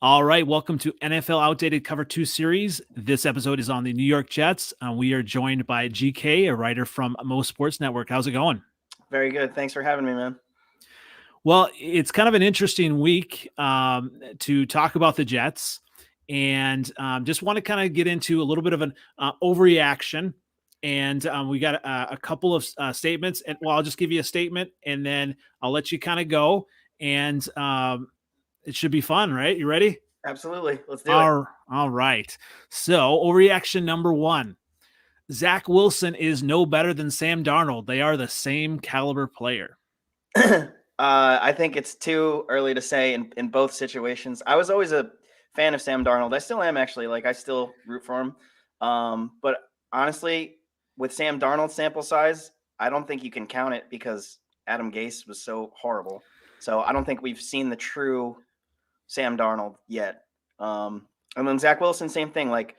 All right, welcome to NFL Outdated Cover 2 series. This episode is on the New York Jets. We are joined by GK, a writer from Most Sports Network. How's it going? Very good. Thanks for having me, man. Well, it's kind of an interesting week to talk about the Jets, and just want to kind of get into a little bit of an overreaction. And we got a couple of statements, and well, I'll just give you a statement, and then I'll let you kind of go, and it should be fun, right? You ready? Absolutely. Let's do it. All right. So, overreaction number one. Zach Wilson is no better than Sam Darnold. They are the same caliber player. I think it's too early to say in both situations. I was always a fan of Sam Darnold. I still am, actually. Like, I still root for him. But honestly, with Sam Darnold's sample size, I don't think you can count it because Adam Gase was so horrible. So I don't think we've seen the true Sam Darnold yet. And then Zach Wilson, same thing. Like,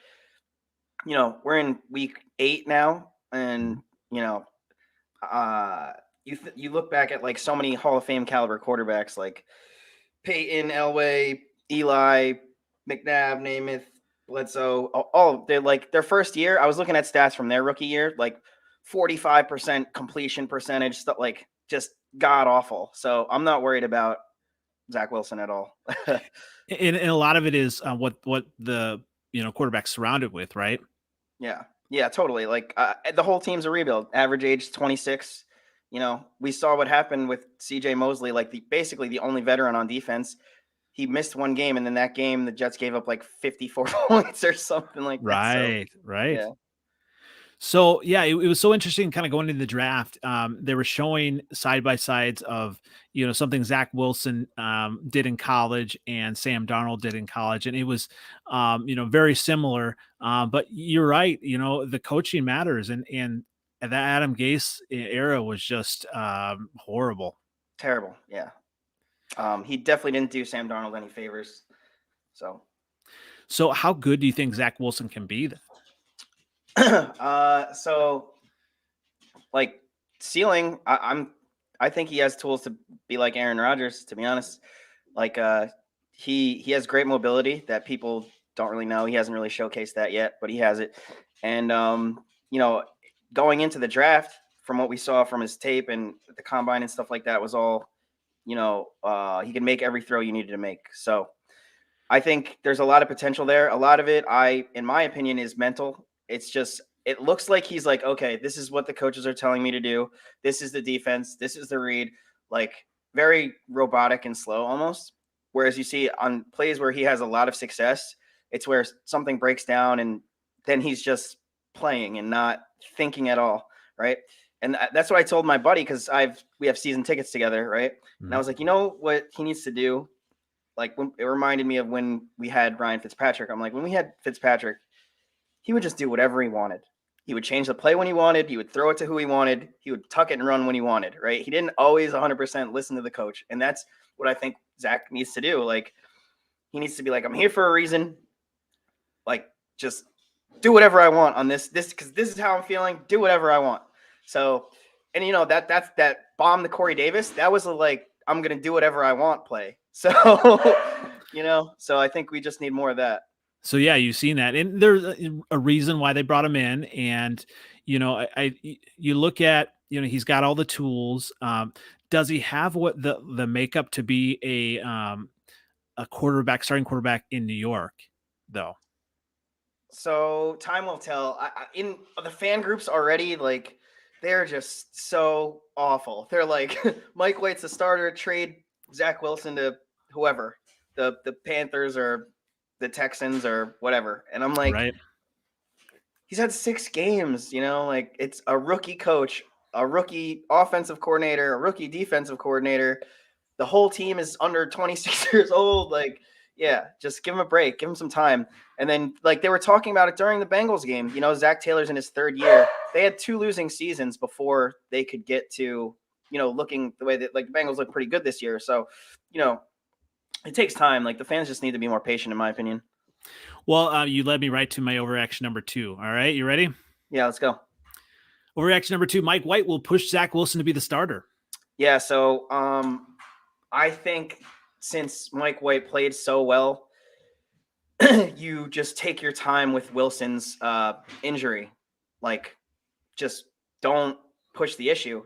we're in week 8 now, and you look back at like so many Hall of Fame caliber quarterbacks like Peyton, Elway, Eli, McNabb, Namath, Bledsoe. All they're like their first year. I was looking at stats from their rookie year, like 45% completion percentage, stuff like just god awful. So I'm not worried about Zach Wilson at all. And a lot of it is what the quarterback's surrounded with, right? Yeah, totally. Like the whole team's a rebuild. Average age 26. We saw what happened with CJ Mosley, like basically the only veteran on defense. He missed one game, and then that game the Jets gave up like 54 points or something like that. Right. Yeah. So yeah, it was so interesting kind of going into the draft. They were showing side by sides of, something Zach Wilson did in college and Sam Darnold did in college. And it was, very similar. But you're right. The coaching matters. And that Adam Gase era was just horrible. Terrible. Yeah. He definitely didn't do Sam Darnold any favors. So how good do you think Zach Wilson can be then? So like ceiling, I think he has tools to be like Aaron Rodgers, to be honest. Like he has great mobility that people don't really know. He hasn't really showcased that yet, but he has it. And going into the draft, from what we saw from his tape and the combine and stuff like that, was all he can make every throw you needed to make. So I think there's a lot of potential there. A lot of it, in my opinion, is mental. It's just, it looks like he's like, okay, this is what the coaches are telling me to do. This is the defense. This is the read. Like very robotic and slow almost. Whereas you see on plays where he has a lot of success, it's where something breaks down and then he's just playing and not thinking at all. Right. And that's what I told my buddy, because we have season tickets together. Right. Mm-hmm. And I was like, you know what he needs to do? Like it reminded me of when we had Ryan Fitzpatrick. I'm like, when we had Fitzpatrick, he would just do whatever he wanted. He would change the play when he wanted. He would throw it to who he wanted. He would tuck it and run when he wanted, right? He didn't always 100% listen to the coach. And that's what I think Zach needs to do. Like, he needs to be like, I'm here for a reason. Like, just do whatever I want on this, because this is how I'm feeling. Do whatever I want. So, and that's that bomb to Corey Davis. That was like, I'm going to do whatever I want play. So, so I think we just need more of that. So yeah, you've seen that, and there's a reason why they brought him in. And you look at he's got all the tools. Does he have what the makeup to be a starting quarterback in New York, though? So time will tell. In the fan groups already, like they're just so awful. They're like, Mike White's the starter. Trade Zach Wilson to whoever, the Panthers or the Texans or whatever. And I'm like, right. He's had 6 games, like it's a rookie coach, a rookie offensive coordinator, a rookie defensive coordinator. The whole team is under 26 years old. Like, yeah, just give him a break, give him some time. And then like they were talking about it during the Bengals game, Zach Taylor's in his 3rd year. They had 2 losing seasons before they could get to, looking the way that like the Bengals look pretty good this year. So, it takes time. Like the fans just need to be more patient, in my opinion. Well, you led me right to my overreaction number 2. All right, you ready? Yeah, let's go. Overreaction number 2: Mike White will push Zach Wilson to be the starter. Yeah, so I think since Mike White played so well, you just take your time with Wilson's injury. Like, just don't push the issue,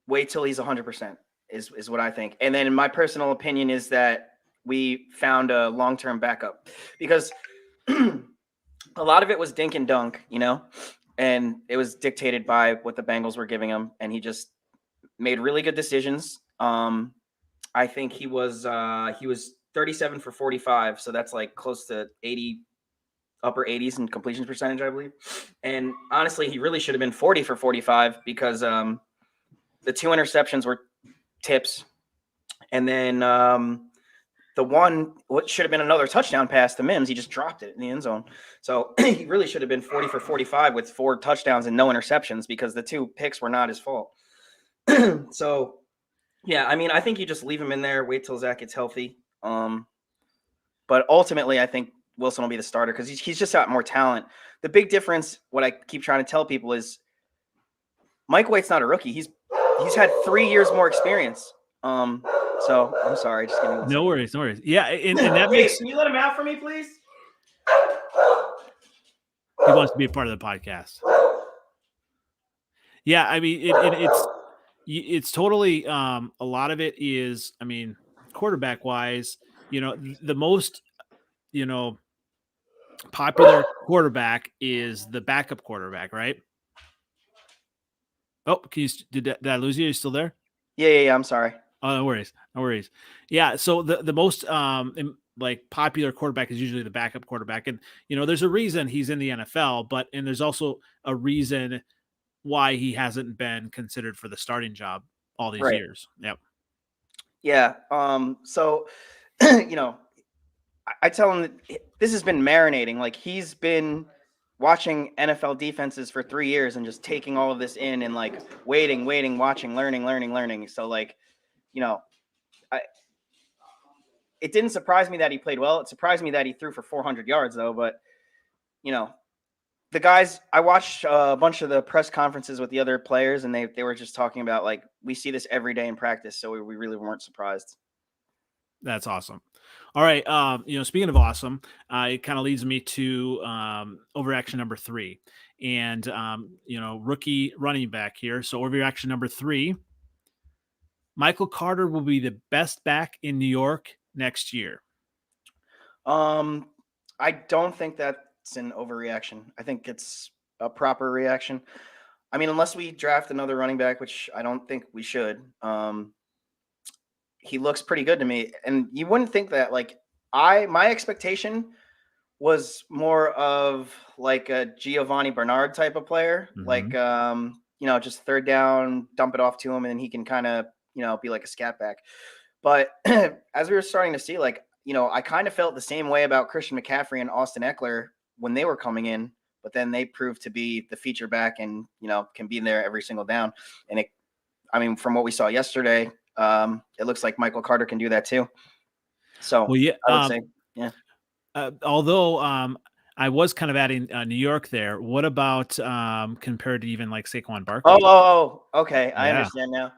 wait till he's 100% is what I think. And then my personal opinion is that we found a long-term backup, because a lot of it was dink and dunk, and it was dictated by what the Bengals were giving him, and he just made really good decisions. I think he was 37 for 45, so that's like close to 80, upper 80s in completion percentage, I believe. And honestly, he really should have been 40 for 45, because the 2 interceptions were tips, and then the one, what should have been another touchdown pass to Mims, he just dropped it in the end zone. So he really should have been 40 for 45 with 4 touchdowns and no interceptions, because the 2 picks were not his fault. So, yeah, I mean, I think you just leave him in there, wait till Zach gets healthy. But ultimately, I think Wilson will be the starter, because he's just got more talent. The big difference, what I keep trying to tell people, is Mike White's not a rookie. He's had 3 years more experience. So I'm sorry, just give me 1 second. No worries, no worries. Yeah, and that Hey, makes. can you let him out for me, please? He wants to be a part of the podcast. Yeah, I mean, it's totally. A lot of it is, I mean, quarterback wise, the most, popular quarterback is the backup quarterback, right? Oh, did I lose you? Are you still there? Yeah. I'm sorry. Oh, no worries, no worries. Yeah, so the most like popular quarterback is usually the backup quarterback, and there's a reason he's in the NFL, and there's also a reason why he hasn't been considered for the starting job all these Right. years. Yep. Yeah. So, I tell him that this has been marinating. Like, he's been watching NFL defenses for 3 years and just taking all of this in, and like waiting, watching, learning. So, like, it didn't surprise me that he played well. It surprised me that he threw for 400 yards, though. But, the guys, I watched a bunch of the press conferences with the other players, and they were just talking about, like, we see this every day in practice, so we really weren't surprised. That's awesome. All right. Speaking of awesome, it kind of leads me to overreaction number 3, and rookie running back here. So overreaction number 3: Michael Carter will be the best back in New York next year. I don't think that's an overreaction. I think it's a proper reaction. I mean, unless we draft another running back, which I don't think we should. He looks pretty good to me, and you wouldn't think that. Like, my expectation was more of like a Giovanni Bernard type of player, like just third down, dump it off to him, and then he can kind of be like a scat back. But as we were starting to see, like, I kind of felt the same way about Christian McCaffrey and Austin Eckler when they were coming in, but then they proved to be the feature back and, can be in there every single down. And from what we saw yesterday, it looks like Michael Carter can do that too. So well, yeah, I would say, yeah. Although I was kind of adding New York there. What about compared to even like Saquon Barkley? Oh, okay. I understand now.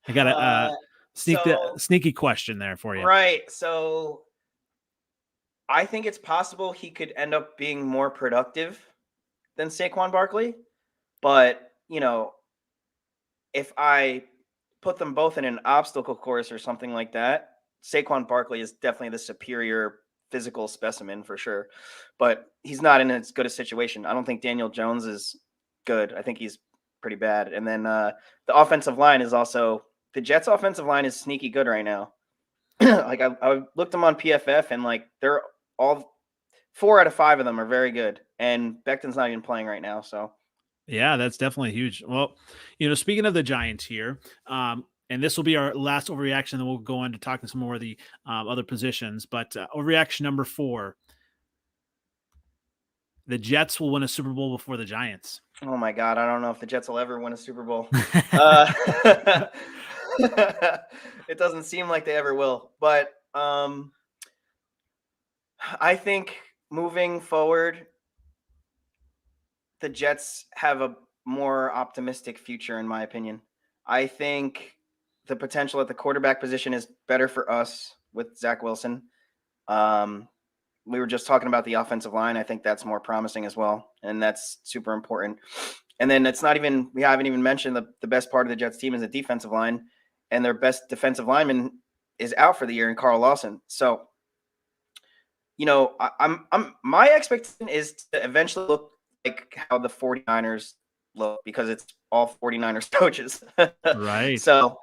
I got a sneaky question there for you. Right. So I think it's possible he could end up being more productive than Saquon Barkley. But, if I put them both in an obstacle course or something like that, Saquon Barkley is definitely the superior physical specimen for sure. But he's not in as good a situation. I don't think Daniel Jones is good. I think he's pretty bad. And then the offensive line is also – the Jets' offensive line is sneaky good right now. Like, I looked them on PFF, and like they're all 4 out of 5 of them are very good. And Becton's not even playing right now. So yeah, that's definitely huge. Well, speaking of the Giants here, and this will be our last overreaction, then we'll go on to talking some more of the other positions. But overreaction number 4: the Jets will win a Super Bowl before the Giants. Oh my God, I don't know if the Jets will ever win a Super Bowl. It doesn't seem like they ever will. But I think moving forward, the Jets have a more optimistic future, in my opinion. I think the potential at the quarterback position is better for us with Zach Wilson. We were just talking about the offensive line. I think that's more promising as well, and that's super important. And then we haven't even mentioned the best part of the Jets team is the defensive line, and their best defensive lineman is out for the year in Carl Lawson. So, my expectation is to eventually look like how the 49ers look, because it's all 49ers coaches. Right. So,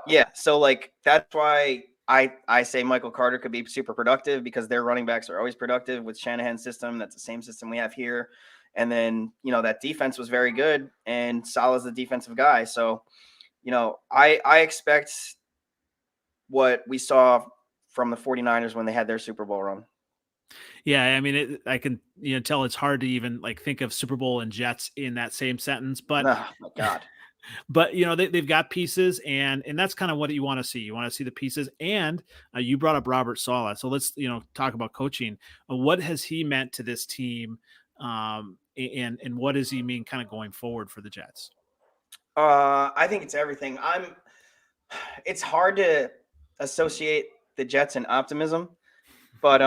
yeah. So like, that's why I say Michael Carter could be super productive, because their running backs are always productive with Shanahan's system. That's the same system we have here. And then, that defense was very good, and Salah's the defensive guy. So, I expect what we saw from the 49ers when they had their Super Bowl run. Yeah, I mean, I can tell it's hard to even like think of Super Bowl and Jets in that same sentence, but Oh my God. they've got pieces, and that's kind of what you want to see. You want to see the pieces, and you brought up Robert Saleh, so let's talk about coaching. What has he meant to this team, and what does he mean kind of going forward for the Jets? I think it's everything. It's hard to associate the Jets and optimism, but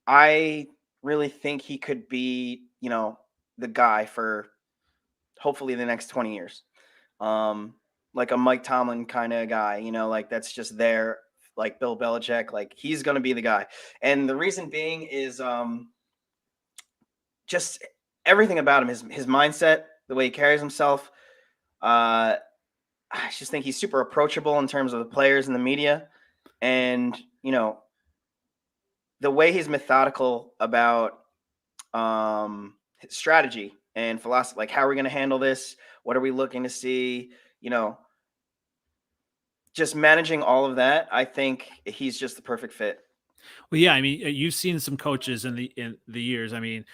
I really think he could be, the guy for hopefully the next 20 years. Like a Mike Tomlin kind of guy, like that's just there, like Bill Belichick, like he's going to be the guy. And the reason being is just everything about him, his mindset, the way he carries himself. I just think he's super approachable in terms of the players and the media. And, the way he's methodical about strategy and philosophy, like how are we going to handle this? What are we looking to see? Just managing all of that. I think he's just the perfect fit. Well, yeah, I mean, you've seen some coaches in the years. I mean,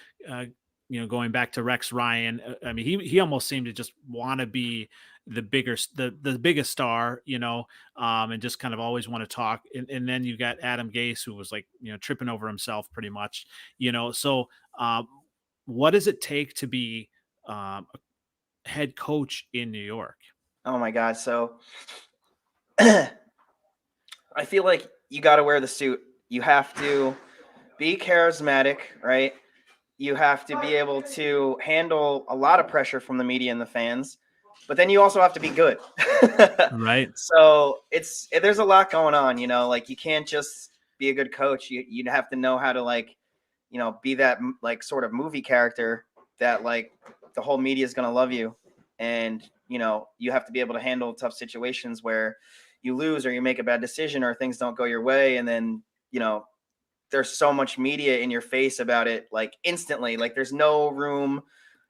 going back to Rex Ryan. I mean, he almost seemed to just want to be the biggest star, and just kind of always want to talk. And then you got Adam Gase, who was like, tripping over himself pretty much, So, what does it take to be a head coach in New York? Oh my God. So I feel like you got to wear the suit. You have to be charismatic, right? You have to be able to handle a lot of pressure from the media and the fans, but then you also have to be good. Right. So there's a lot going on, like you can't just be a good coach. You'd have to know how to like, be that like sort of movie character that like the whole media is going to love you. And, you have to be able to handle tough situations where you lose or you make a bad decision or things don't go your way. And then, there's so much media in your face about it, like instantly, like there's no room.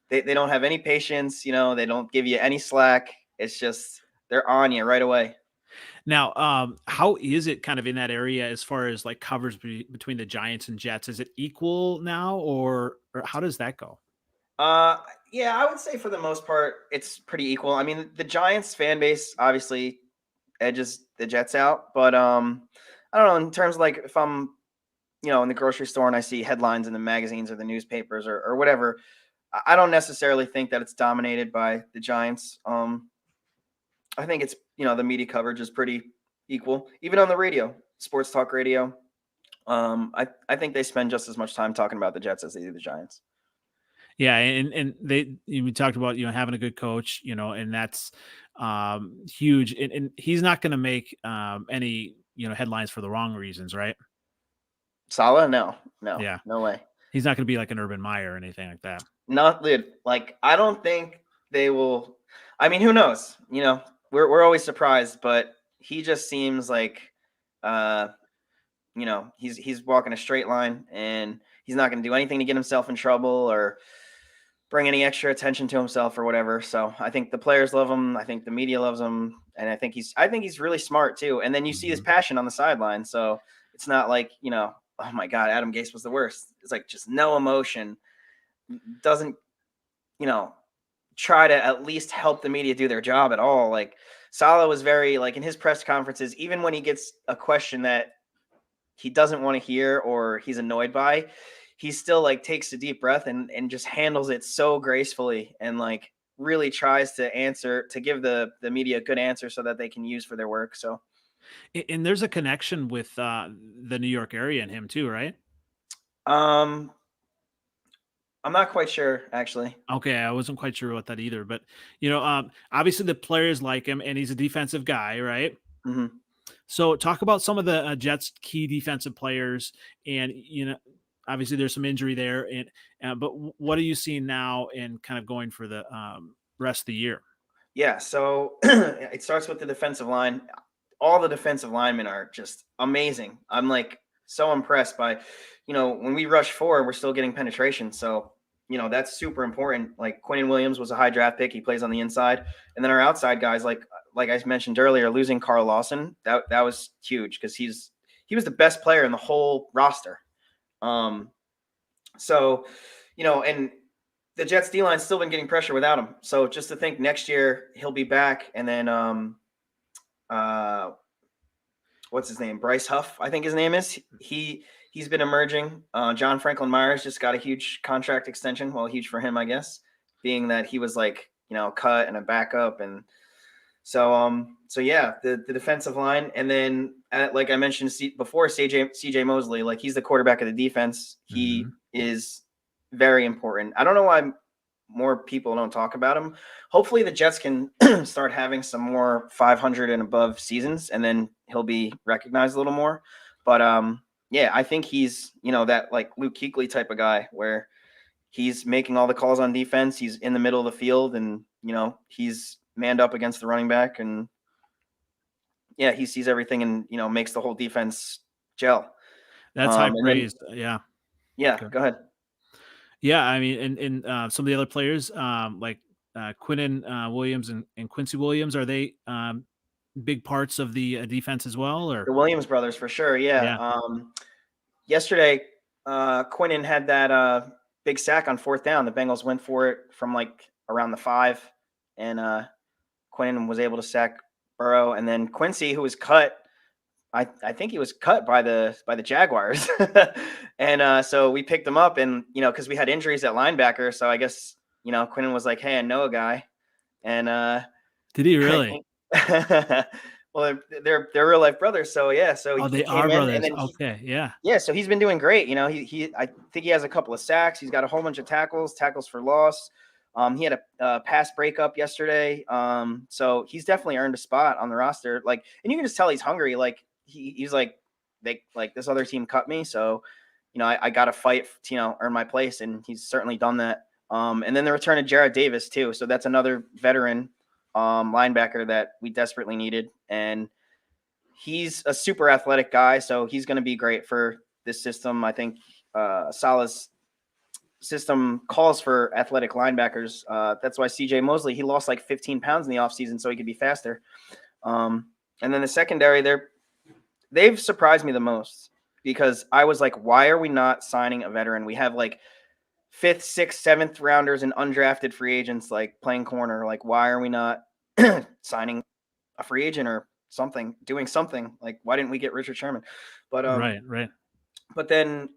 They don't have any patience, they don't give you any slack. It's just, they're on you right away. Now, how is it kind of in that area as far as like covers between the Giants and Jets? Is it equal now, or how does that go? Uh, yeah, I would say for the most part, it's pretty equal. I mean, the Giants fan base obviously edges the Jets out, but I don't know, in terms of like if I'm, in the grocery store and I see headlines in the magazines or the newspapers or whatever, I don't necessarily think that it's dominated by the Giants. I think it's, the media coverage is pretty equal, even on the radio, sports talk radio. I think they spend just as much time talking about the Jets as they do the Giants. Yeah, and we talked about having a good coach, and that's huge. And he's not going to make any headlines for the wrong reasons, right? Salah? No, Yeah, no way. he's not going to be like an Urban Meyer or anything like that. Not like I don't think they will. I mean, who knows? We're always surprised, but he just seems like he's walking a straight line, and he's not going to do anything to get himself in trouble or bring any extra attention to himself or whatever. So I think the players love him. I think the media loves him, and I think he's really smart too. And then you see his passion on the sideline. So it's not like oh my God, Adam Gase was the worst. It's like just no emotion. Doesn't try to at least help the media do their job at all. Like Salah was very like in his press conferences, even when he gets a question that he doesn't want to hear or he's annoyed by, he still like takes a deep breath and just handles it so gracefully and like really tries to give the media a good answer so that they can use for their work. So And there's a connection with the New York area and him too, right? um I'm not quite sure actually. Okay, I wasn't quite sure about that either, but obviously the players like him, and he's a defensive guy, right? Hmm. So talk about some of the Jets' key defensive players, and obviously there's some injury there, and but what are you seeing now, and kind of going for the rest of the year? Yeah, so it starts with the defensive line. All the defensive linemen are just amazing. I'm like so impressed by, when we rush forward, we're still getting penetration. So, that's super important. Like Quinn Williams was a high draft pick. He plays on the inside. And then our outside guys, like I mentioned earlier, losing Carl Lawson, that was huge because he was the best player in the whole roster. Um, so, and the Jets D line's still been getting pressure without him. So just to think next year he'll be back, and then uh what's his name? Bryce Huff, I think his name is. He's been emerging. John Franklin Myers just got a huge contract extension. Well, huge for him, I guess, being that he was like, cut and a backup. And so yeah, the defensive line, and then like I mentioned before, CJ Mosley, like he's the quarterback of the defense. He Mhm. is very important. I don't know why more people don't talk about him. Hopefully, the Jets can start having some more 500 and above seasons, and then he'll be recognized a little more. But yeah, I think he's that like Luke Kuechly type of guy where he's making all the calls on defense. He's in the middle of the field, and he's manned up against the running back, and yeah, he sees everything, and makes the whole defense gel. That's high And then praise. Yeah. yeah, Okay. go ahead. Yeah, I mean, and some of the other players, like Quinnen Williams and Quincy Williams, are they big parts of the defense as well? Or The Williams brothers for sure. Yeah. yeah, Yesterday, Quinnen had that big sack on fourth down. The Bengals went for it from like around the 5, and Quinnen was able to sack Burrow. And then Quincy, who was cut, I think he was cut by the Jaguars, and so we picked him up, and because we had injuries at linebacker, so I guess Quinnen was like, "Hey, I know a guy," and did he really? well, they're real life brothers, so yeah, so Oh, he they came are in, and brothers. then Okay, yeah. yeah, so he's been doing great. He I think he has a couple of sacks. He's got a whole bunch of tackles for loss. He had a pass breakup yesterday. So he's definitely earned a spot on the roster. Like, and you can just tell he's hungry. Like he's like, this other team cut me, so I got to fight to earn my place, and he's certainly done that. And then the return of Jarrad Davis too. So that's another veteran linebacker that we desperately needed, and he's a super athletic guy, so he's going to be great for this system. I think Salah's system calls for athletic linebackers. That's why CJ Mosley, he lost like 15 pounds in the offseason so he could be faster. And then the secondary, they've surprised me the most because I was like, why are we not signing a veteran? We have like 5th, 6th, 7th rounders and undrafted free agents like playing corner. Like, why are we not signing a free agent or something, doing something? Like, why didn't we get Richard Sherman? But Right, right. but then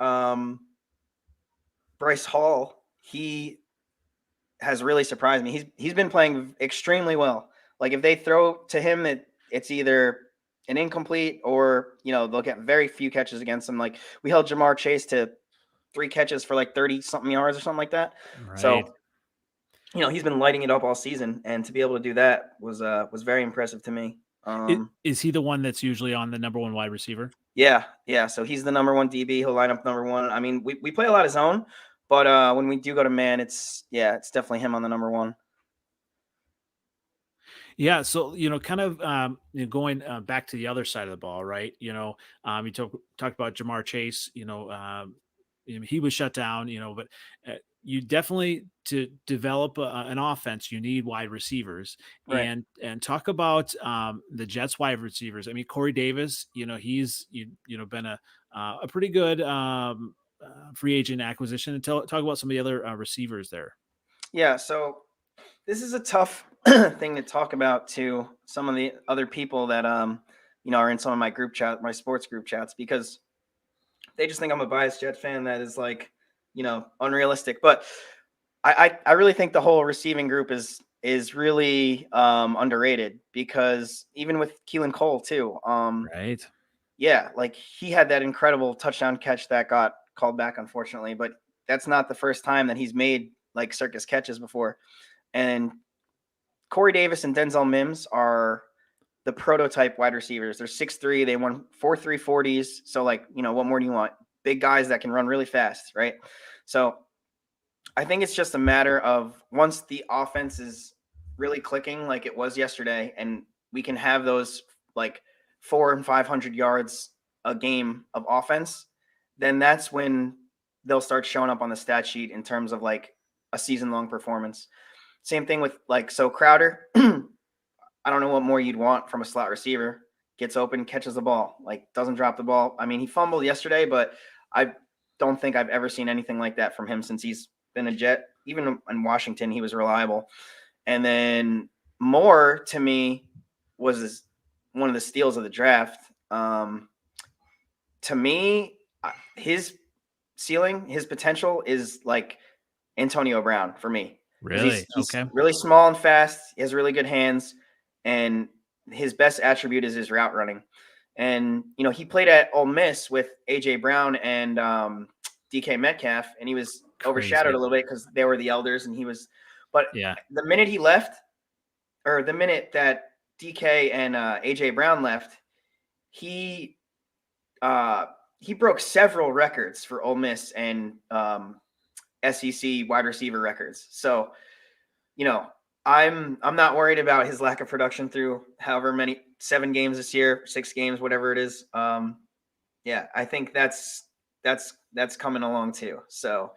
Bryce Hall, he has really surprised me. He's been playing extremely well. Like if they throw to him, it's either an incomplete or they'll get very few catches against him. Like we held Jamar Chase to 3 catches for like 30 something yards or something like that. Right. So he's been lighting it up all season, and to be able to do that was very impressive to me. Is he the one that's usually on the number one wide receiver? Yeah. So he's the number 1 DB. He'll line up number 1. I mean, we play a lot of zone, but when we do go to man, it's definitely him on the number 1. Yeah, so kind of going back to the other side of the ball, right? You talked about Jamar Chase. He was shut down. But you definitely to develop an offense, you need wide receivers, Right. and talk about the Jets wide receivers. I mean, Corey Davis. He's been a pretty good free agent acquisition. And talk about some of the other receivers there. Yeah. So this is a tough thing to talk about to some of the other people that are in some of my sports group chats, because they just think I'm a biased Jet fan that is like unrealistic. But I really think the whole receiving group is is really underrated, because even with Keelan Cole too, Right. yeah, like he had that incredible touchdown catch that got called back, unfortunately, but that's not the first time that he's made like circus catches before. And Corey Davis and Denzel Mims are the prototype wide receivers. They're 6'3", they won 4.3 40s. So like, what more do you want? Big guys that can run really fast, right? So I think it's just a matter of, once the offense is really clicking like it was yesterday, and we can have those like 400 and 500 yards a game of offense, then that's when they'll start showing up on the stat sheet in terms of like a season long performance. Same thing with like, so Crowder, I don't know what more you'd want from a slot receiver. Gets open, catches the ball, like doesn't drop the ball. I mean, he fumbled yesterday, but I don't think I've ever seen anything like that from him since he's been a Jet. Even in Washington, he was reliable. And then Moore, to me, was one of the steals of the draft. To me, his ceiling, his potential is like Antonio Brown for me. Because Really? he's Okay. really small and fast. He has really good hands, and his best attribute is his route running. And he played at Ole Miss with AJ Brown and DK Metcalf, and he was overshadowed Crazy. a little bit because they were the elders, and he was. But Yeah. the minute he left, or the minute that DK and AJ Brown left, he broke several records for Ole Miss and SEC wide receiver records. So, I'm not worried about his lack of production through however many 7 games this year, 6 games, whatever it is. Yeah, I think that's coming along too. So,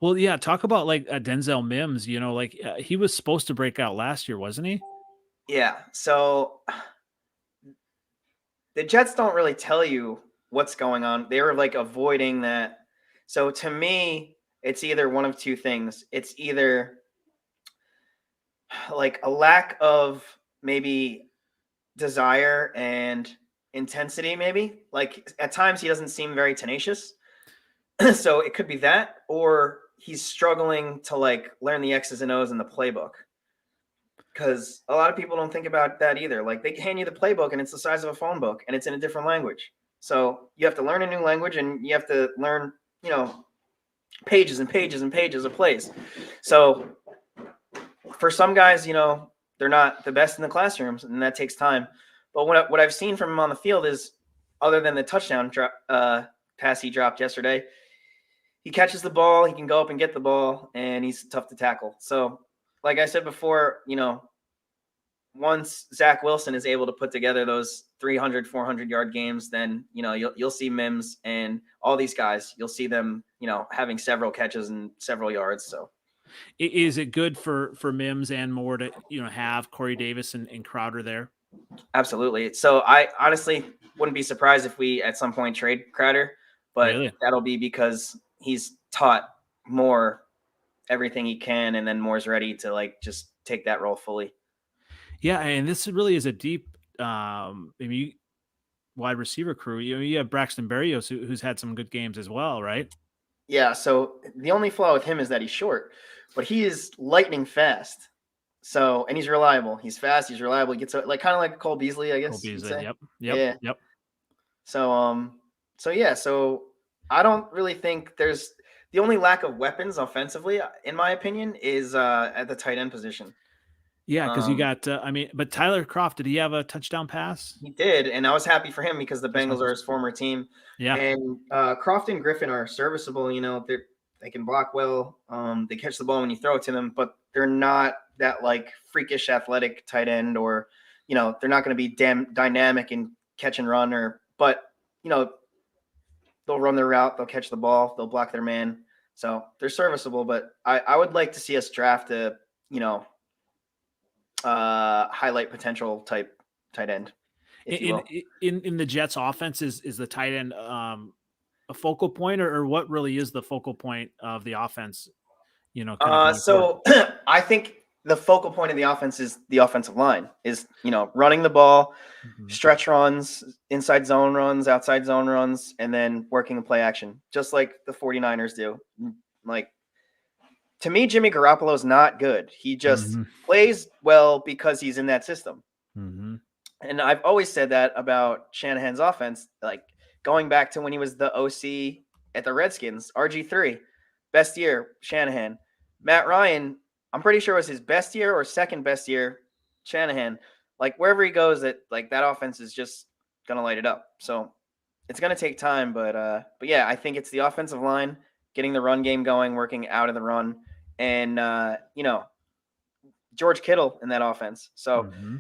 Well, yeah, talk about like Denzel Mims, he was supposed to break out last year, wasn't he? yeah. So the Jets don't really tell you what's going on. They were like avoiding that. So to me, it's either one of two things. It's either like a lack of maybe desire and intensity, maybe. Like at times he doesn't seem very tenacious. So it could be that, or he's struggling to like learn the X's and O's in the playbook. Because a lot of people don't think about that either. Like they hand you the playbook and it's the size of a phone book and it's in a different language. So you have to learn a new language and you have to learn, pages and pages and pages of plays. So for some guys, they're not the best in the classrooms, and that takes time. But what I've seen from him on the field is, other than the touchdown pass he dropped yesterday, he catches the ball, he can go up and get the ball, and he's tough to tackle. So, like I said before, once Zach Wilson is able to put together those 300, 400-yard games, then, you'll see Mims and all these guys. You'll see them, having several catches and several yards. So. Is it good for Mims and Moore to have Corey Davis and Crowder there? Absolutely. So I honestly wouldn't be surprised if we at some point trade Crowder, but Really? that'll be because he's taught Moore everything he can, and then Moore's ready to like just take that role fully. Yeah, and this really is a deep, wide receiver crew. You have Braxton Barrios, who's had some good games as well, right? Yeah. So the only flaw with him is that he's short, but he is lightning fast. So, and he's reliable. He's fast. He's reliable. He gets like kind of like Cole Beasley, I Cole guess you'd Beasley. say. Yep. Yep. Yeah. Yep. So yeah. So I don't really think there's the only lack of weapons offensively, in my opinion, is at the tight end position. Yeah, because you got, but Tyler Croft, did he have a touchdown pass? He did, and I was happy for him because the Just Bengals wanted are to- his former team. Yeah. And Croft and Griffin are serviceable. They can block well. They catch the ball when you throw it to them, but they're not that like freakish athletic tight end, or they're not going to be dynamic in catch and run, but they'll run their route, they'll catch the ball, they'll block their man. So they're serviceable, but I would like to see us draft a highlight potential type tight end, if you will. In the Jets offense, is the tight end a focal point, or what really is the focal point of the offense, kind of going forward? So I think the focal point of the offense is the offensive line, is running the ball, Mhm. stretch runs, inside zone runs, outside zone runs, and then working the play action, just like the 49ers do. Like to me, Jimmy Garoppolo's not good. He just Mm-hmm. plays well because he's in that system. Mm-hmm. And I've always said that about Shanahan's offense, like going back to when he was the OC at the Redskins, RG3, best year, Shanahan. Matt Ryan, I'm pretty sure it was his best year or second best year, Shanahan. Like wherever he goes, that offense is just gonna light it up. So it's gonna take time, but yeah, I think it's the offensive line getting the run game going, working out of the run, and George Kittle in that offense. So Mm-hmm.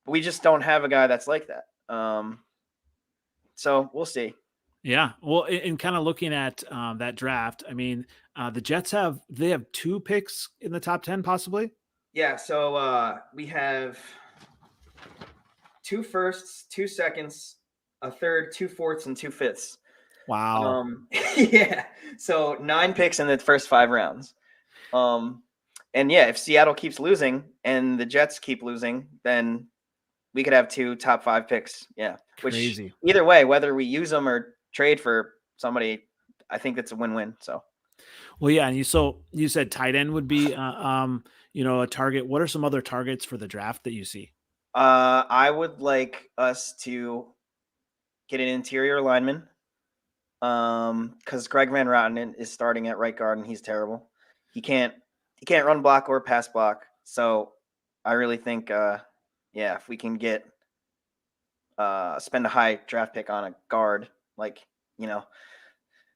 we just don't have a guy that's like that. So we'll see. Yeah. Well, in kind of looking at that draft, I mean, the Jets have 2 picks in the top 10, possibly. Yeah. So we have 2 firsts, 2 seconds, a third, 2 fourths, and 2 fifths. Wow. Yeah. So 9 picks in the first 5 rounds. And yeah, if Seattle keeps losing and the Jets keep losing, then we could have 2 top 5 picks. Yeah. Crazy. Which either way, whether we use them or trade for somebody, I think that's a win-win. So. Well, yeah, and you said tight end would be a target. What are some other targets for the draft that you see? I would like us to get an interior lineman. Because Greg Van Roten is starting at right guard and he's terrible. He can't run block or pass block. So I really think if we can get spend a high draft pick on a guard, like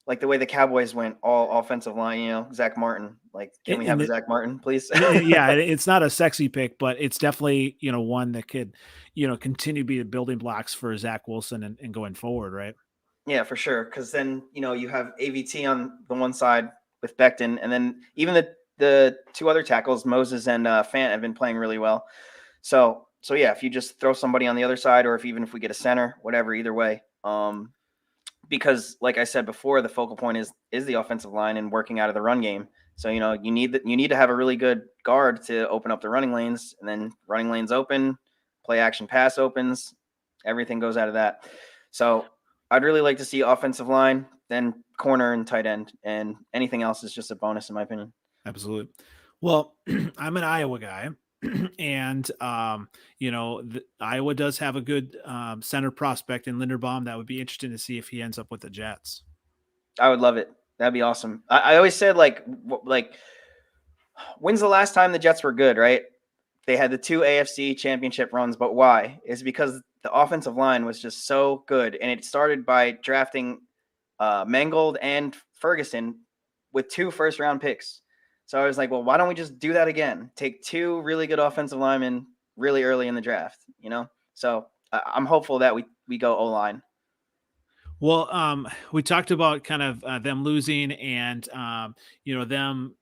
like the way the Cowboys went all offensive line, Zach Martin. Like, can we have a Zach Martin, please? Yeah, it's not a sexy pick, but it's definitely one that could continue to be the building blocks for Zach Wilson and going forward, right? Yeah, for sure. Because then you have AVT on the one side with Becton, and then even the 2 other tackles, Moses and Fant, have been playing really well. So yeah, if you just throw somebody on the other side, or even if we get a center, whatever, either way. Because like I said before, the focal point is the offensive line and working out of the run game. So you need to have a really good guard to open up the running lanes, and then running lanes open, play action pass opens, everything goes out of that. So I'd really like to see offensive line, then corner and tight end, and anything else is just a bonus in my opinion. Absolutely. Well, I'm an Iowa guy, and Iowa does have a good center prospect in Linderbaum. That would be interesting to see if he ends up with the Jets. I would love it. That'd be awesome. I always said like when's the last time the Jets were good, right? They had the 2 AFC championship runs, but why? Is because the offensive line was just so good, and it started by drafting Mangold and Ferguson with 2 first-round picks. So I was like, well, why don't we just do that again? Take 2 really good offensive linemen really early in the draft, So I'm hopeful that we go O-line. Well, we talked about kind of them losing and them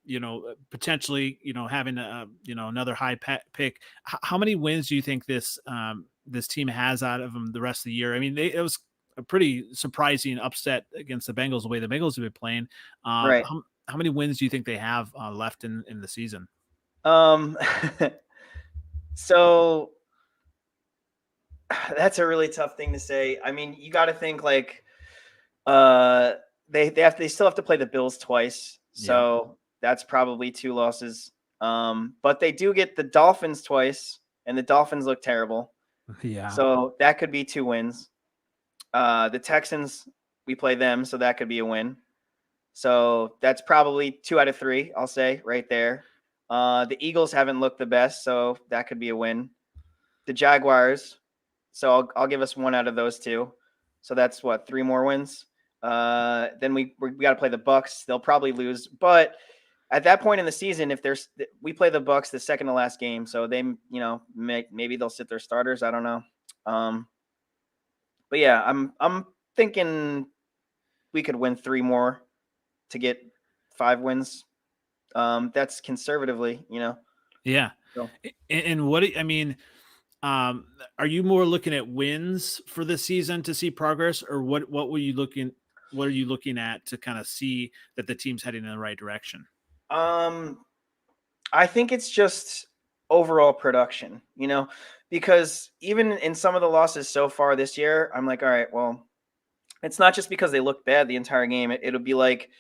potentially having another high pick. How many wins do you think this team has out of them the rest of the year? I mean, it was a pretty surprising upset against the Bengals the way the Bengals have been playing. Right. How many wins do you think they have left in the season? So that's a really tough thing to say. I mean, you got to think like they still have to play the Bills twice, so that's probably 2 losses. But they do get the Dolphins twice, and the Dolphins look terrible. Yeah. So that could be 2 wins. The Texans, we play them, so that could be a win. So that's probably 2 out of 3, I'll say, right there. The Eagles haven't looked the best, so that could be a win. The Jaguars, so I'll give us 1 out of those 2. So that's what, 3 more wins. Then we got to play the Bucks. They'll probably lose, but at that point in the season, if we play the Bucks the second to last game, so they maybe they'll sit their starters. I don't know. But yeah, I'm thinking we could win 3 more to get 5 wins. That's conservatively, Yeah. So. And what I mean, are you more looking at wins for this season to see progress, or what are you looking at to kind of see that the team's heading in the right direction? I think it's just overall production, because even in some of the losses so far this year, I'm like, all right, well, it's not just because they look bad the entire game. It'll be like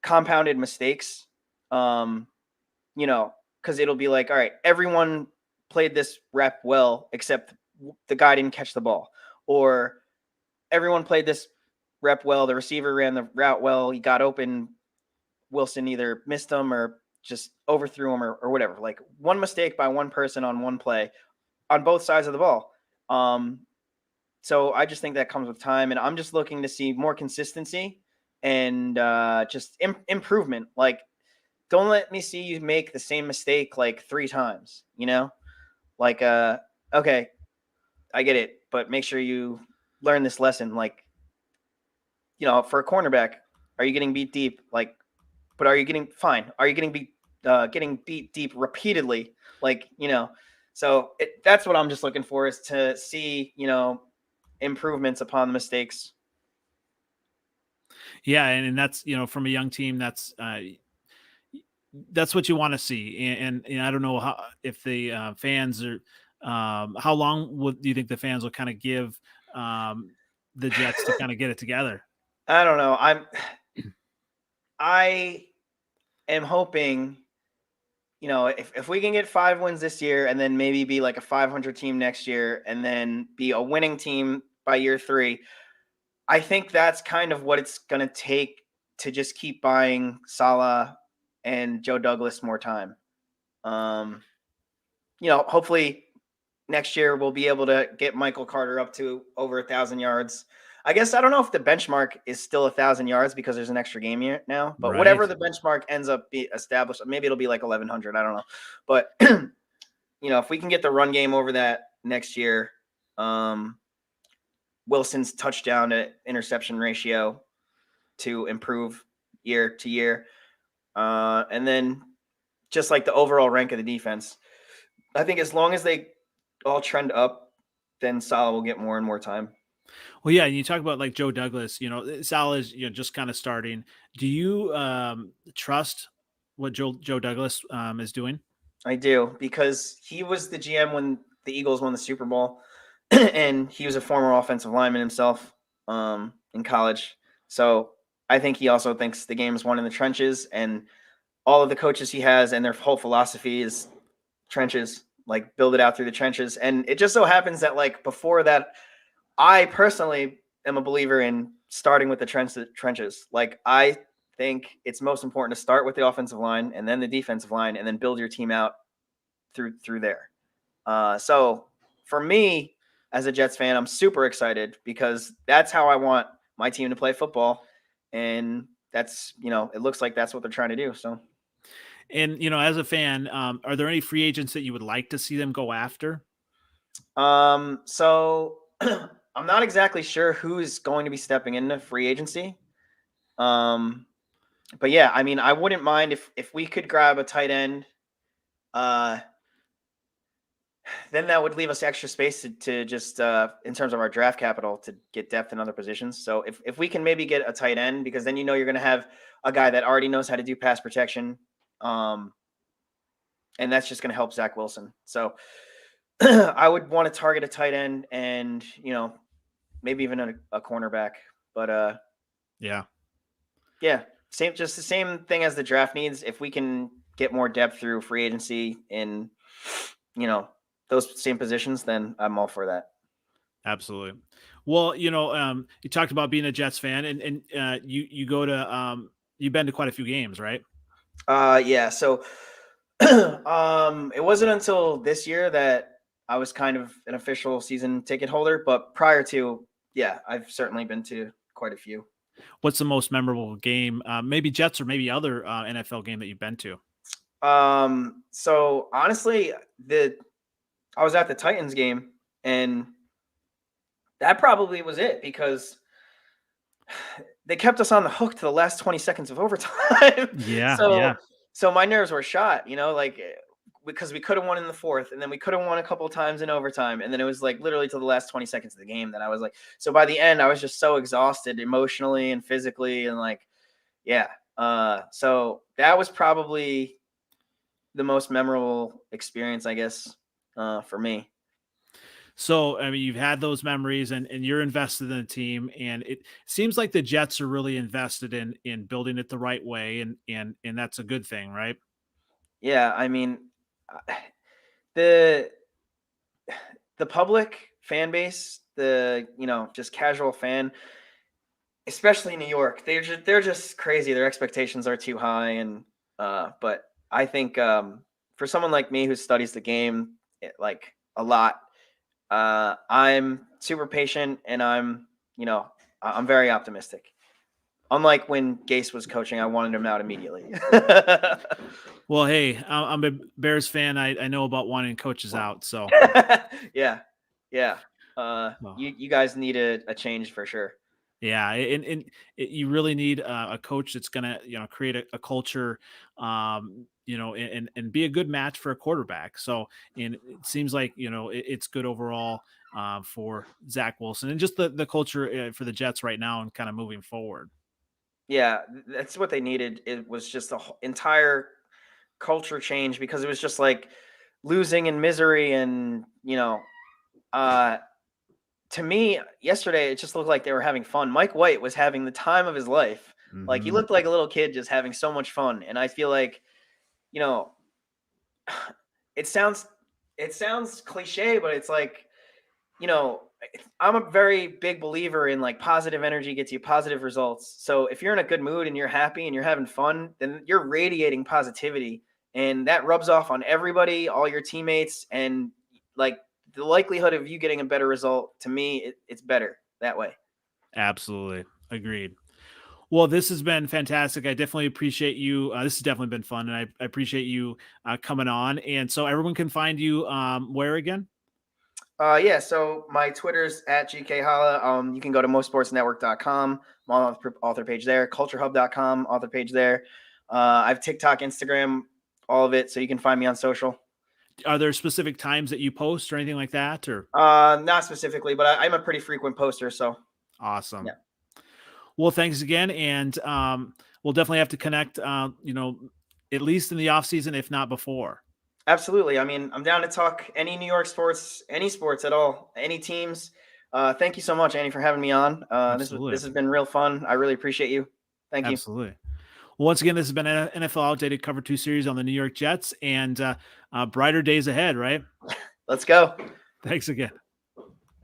compounded mistakes. You know, because it'll be like, all right, everyone played this rep well, except the guy didn't catch the ball, or everyone played this rep well, the receiver ran the route well, he got open, Wilson either missed him or just overthrew him or whatever. Like one mistake by one person on one play on both sides of the ball. So I just think that comes with time, and I'm just looking to see more consistency and just improvement. Like, don't let me see you make the same mistake like 3 times. You know, like okay, I get it, but make sure you learn this lesson. Like, you know, for a cornerback, are you getting beat deep? Like, but are you getting fine? Are you getting beat deep repeatedly? Like, you know, so that's what I'm just looking for, is to see, you know, improvements upon the mistakes. Yeah, and that's, you know, from a young team, that's what you want to see. And I don't know how, if the fans are, how long do you think the fans will kind of give the Jets to kind of get it together? I don't know. I am hoping, you know, if we can get 5 wins this year and then maybe be like a 500 team next year and then be a winning team by year 3, I think that's kind of what it's going to take to just keep buying Salah and Joe Douglas more time. You know, hopefully next year we'll be able to get Michael Carter up to over 1,000 yards. I guess I don't know if the benchmark is still 1,000 yards because there's an extra game here now, but Right. whatever the benchmark ends up be established, maybe it'll be like 1,100. I don't know, but you know, if we can get the run game over that next year, Wilson's touchdown to interception ratio to improve year to year, and then just like the overall rank of the defense, I think as long as they all trend up, then Salah will get more and more time. Well, yeah, and you talk about like Joe Douglas, you know, Salah is, you know, just kind of starting. Do you trust what Joe Douglas is doing? I do, because he was the GM when the Eagles won the Super Bowl, and he was a former offensive lineman himself in college. So I think he also thinks the game is won in the trenches, and all of the coaches he has and their whole philosophy is trenches, like build it out through the trenches. And it just so happens that like before that, I personally am a believer in starting with the trenches. Like I think it's most important to start with the offensive line and then the defensive line and then build your team out through there. So for me as a Jets fan, I'm super excited because that's how I want my team to play football, and that's, you know, it looks like that's what they're trying to do. So And, you know, as a fan, are there any free agents that you would like to see them go after? so I'm not exactly sure who's going to be stepping into free agency. Um, but yeah, I mean, I wouldn't mind if we could grab a tight end. Uh, then that would leave us extra space to just in terms of our draft capital to get depth in other positions. So if we can maybe get a tight end, because then you know you're going to have a guy that already knows how to do pass protection, and that's just going to help Zach Wilson. So I would want to target a tight end and, you know, maybe even a cornerback. But Yeah. yeah, just the same thing as the draft needs. If we can get more depth through free agency in, you know, those same positions, then I'm all for that. Absolutely. Well, you know, you talked about being a Jets fan, and you go to you've been to quite a few games, right? Yeah. So, it wasn't until this year that I was kind of an official season ticket holder, but prior to, yeah, I've certainly been to quite a few. What's the most memorable game? Maybe Jets or maybe other NFL game that you've been to? So honestly, I was at the Titans game, and that probably was it because they kept us on the hook to the last 20 seconds of overtime. Yeah, so yeah. so my nerves were shot, you know, like because we could have won in the fourth, and then we could have won a couple of times in overtime, and then it was like literally to the last 20 seconds of the game that I was like, so by the end I was just so exhausted emotionally and physically, and like, yeah. So that was probably the most memorable experience, I guess, for me. So, I mean, you've had those memories and you're invested in the team, and it seems like the Jets are really invested in building it the right way, and that's a good thing, right? Yeah, I mean, uh, the the public fan base, the just casual fan, especially in New York, they're just crazy. Their expectations are too high, and but I think for someone like me who studies the game like a lot, I'm super patient, and I'm very optimistic. Unlike when Gase was coaching, I wanted him out immediately. Well, hey, I'm a Bears fan. I know about wanting coaches out, so Yeah, yeah. well, You guys need a change for sure. yeah, you really need a coach that's gonna create a culture, and be a good match for a quarterback. So, and it seems like it's good overall for Zach Wilson and just the culture for the Jets right now and kind of moving forward. Yeah, that's what they needed. It was just entire culture change because it was just like losing and misery, and uh, to me yesterday it just looked like they were having fun. Mike White was having the time of his life. Like he Hmm. looked like a little kid just having so much fun, and I feel like you know it sounds cliche, but it's like you know, I'm a very big believer in like positive energy gets you positive results. So if you're in a good mood and you're happy and you're having fun, then you're radiating positivity, and that rubs off on everybody, all your teammates, and like the likelihood of you getting a better result, to me, it's better that way. Absolutely agreed. Well, this has been fantastic. I definitely appreciate you. This has definitely been fun, and I appreciate you coming on. And so everyone can find you where again? Yeah, so my Twitter's at GK Holla. You can go to mosportsnetwork.com. I'm on the author page there, culturehub.com, author page there. I have TikTok, Instagram, all of it. So you can find me on social. Are there specific times that you post or anything like that? Or Not specifically, but I'm a pretty frequent poster. So yeah, awesome. Well, thanks again, and we'll definitely have to connect. At least in the off season, if not before. absolutely. I mean, I'm down to talk any New York sports, any sports at all, any teams. Thank you so much, Annie, for having me on. Absolutely, This has been real fun. I really appreciate you. Thank you. absolutely. Well, once again, this has been an NFL Outdated Cover Two series on the New York Jets, and brighter days ahead. Right? Let's go. Thanks again.